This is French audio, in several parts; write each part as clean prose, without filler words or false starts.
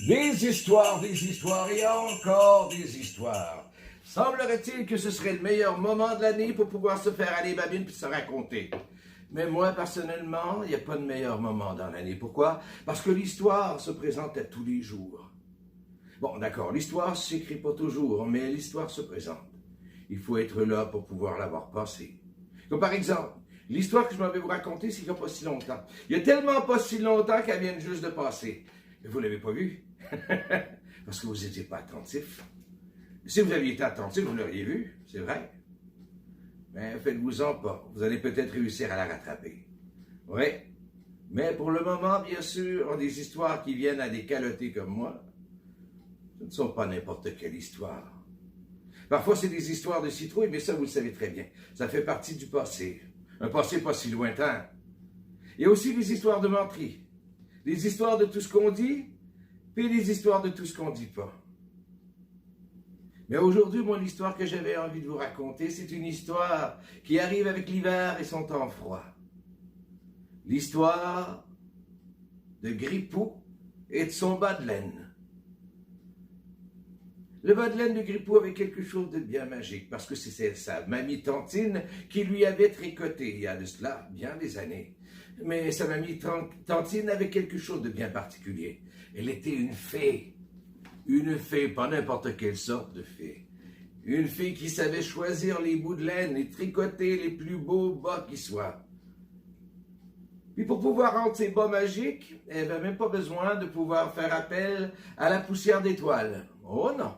Des histoires et encore des histoires. Semblerait-il que ce serait le meilleur moment de l'année pour pouvoir se faire aller babine puis se raconter. Mais moi, personnellement, il n'y a pas de meilleur moment dans l'année. Pourquoi? Parce que l'histoire se présente à tous les jours. Bon, d'accord, l'histoire ne s'écrit pas toujours, mais l'histoire se présente. Il faut être là pour pouvoir l'avoir passée. Comme par exemple, l'histoire que je m'en vais vous raconter, c'est qu'il n'y a pas si longtemps. Il y a tellement pas si longtemps qu'elle vient juste de passer. Et vous ne l'avez pas vue? Parce que vous n'étiez pas attentif. Si vous aviez été attentif, vous l'auriez vu, c'est vrai. Mais faites-vous-en pas. Vous allez peut-être réussir à la rattraper. Oui. Mais pour le moment, bien sûr, des histoires qui viennent à des calotés comme moi, ce ne sont pas n'importe quelle histoire. Parfois, c'est des histoires de citrouilles, mais ça, vous le savez très bien. Ça fait partie du passé. Un passé pas si lointain. Il y a aussi des histoires de menterie. Des histoires de tout ce qu'on dit, puis des histoires de tout ce qu'on ne dit pas. Mais aujourd'hui, mon histoire que j'avais envie de vous raconter, c'est une histoire qui arrive avec l'hiver et son temps froid. L'histoire de Gripou et de son bas de laine. Le bas de laine de Gripou avait quelque chose de bien magique, parce que c'est sa mamie Tantine qui lui avait tricoté il y a de cela bien des années. Mais sa mamie Tantine avait quelque chose de bien particulier. Elle était une fée, pas n'importe quelle sorte de fée. Une fée qui savait choisir les bouts de laine et tricoter les plus beaux bas qui soient. Puis pour pouvoir rendre ces bas magiques, elle n'avait même pas besoin de pouvoir faire appel à la poussière d'étoiles. Oh non!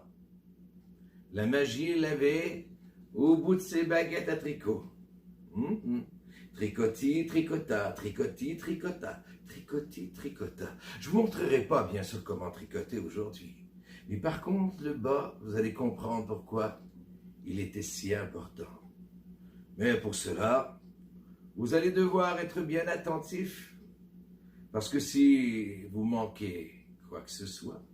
La magie, elle l'avait au bout de ses baguettes à tricot. Tricotis, tricota, tricotis, tricota, tricotis, tricota. Je vous montrerai pas, bien sûr, comment tricoter aujourd'hui. Mais par contre, le bas, vous allez comprendre pourquoi il était si important. Mais pour cela, vous allez devoir être bien attentif, parce que si vous manquez quoi que ce soit,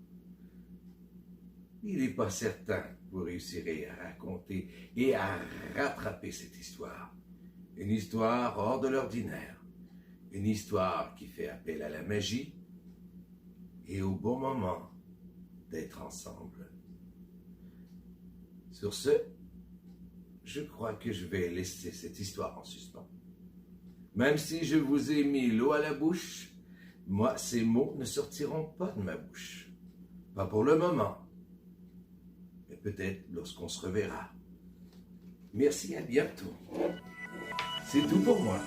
il n'est pas certain que vous réussirez à raconter et à rattraper cette histoire. Une histoire hors de l'ordinaire. Une histoire qui fait appel à la magie et au bon moment d'être ensemble. Sur ce, je crois que je vais laisser cette histoire en suspens. Même si je vous ai mis l'eau à la bouche, moi, ces mots ne sortiront pas de ma bouche. Pas pour le moment. Mais peut-être lorsqu'on se reverra. Merci, à bientôt. C'est tout pour moi.